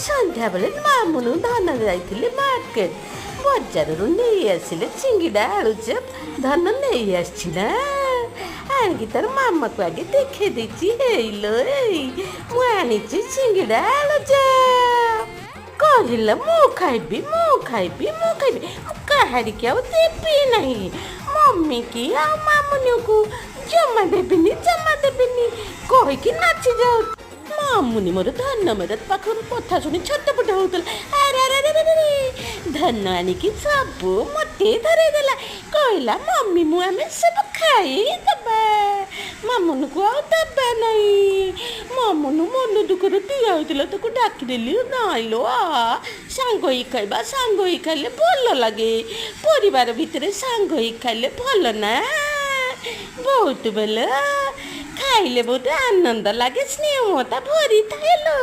ସନ୍ଧ୍ୟାବେଳେ ମାମୁନୁ ଧନ ଯାଇଥିଲେ ମାର୍କେଟ ବଜାରରୁ ନେଇ ଆସିଲେ ଚିଙ୍ଗିଡ଼ା ଆଳୁଚପ। ଧନ ନେଇ ଆସିଛି ନା ଆଣିକି ତାର ମାମାକୁ ଆଗେ ଦେଖେଇ ଦେଇଛି। ହେଇଲୋ ଏଇ ମୁଁ ଆଣିଛି ଚିଙ୍ଗିଡ଼ା ଆଳୁଚପ। କହିଲା ମୁଁ ଖାଇବି ମୁଁ କାହାରିକି ଆଉ ଦେବି ନାହିଁ। ମମି କି ଆଉ ମାମୁନିକୁ ଜମା ଦେବିନି କହିକି ନାଚି ଯାଉ। ମାମୁନି ମୋର ଧନ ମେର ପାଖରୁ କଥା ଶୁଣି ଛଟପଟ ହଉଥିଲା। ଆରେ ଧନ ଆଣିକି ସବୁ ମୋତେ ଧରେଇଦେଲା। କହିଲା ମମି ମୁଁ ଆମେ ସବୁ ଖାଇଦବା, ମାମୁନକୁ ଆଉ ଦେବା ନାହିଁ। ମାମୁନୁ ମନ ଦୁଃଖରେ ଠିଆ ହେଇଥିଲା, ତାକୁ ଡାକିଦେଲି। ନାଇଁଲୋ ସାଙ୍ଗ ହେଇ ଖାଇବା, ସାଙ୍ଗ ହେଇ ଖାଇଲେ ଭଲ ଲାଗେ। ପରିବାର ଭିତରେ ସାଙ୍ଗ ହେଇ ଖାଇଲେ ଭଲ ନା, ବହୁତ ଭଲ। ଖାଇଲେ ବହୁତ ଆନନ୍ଦ ଲାଗେ, ସ୍ନେହତା ଭରିଥାଏ ଲୋ।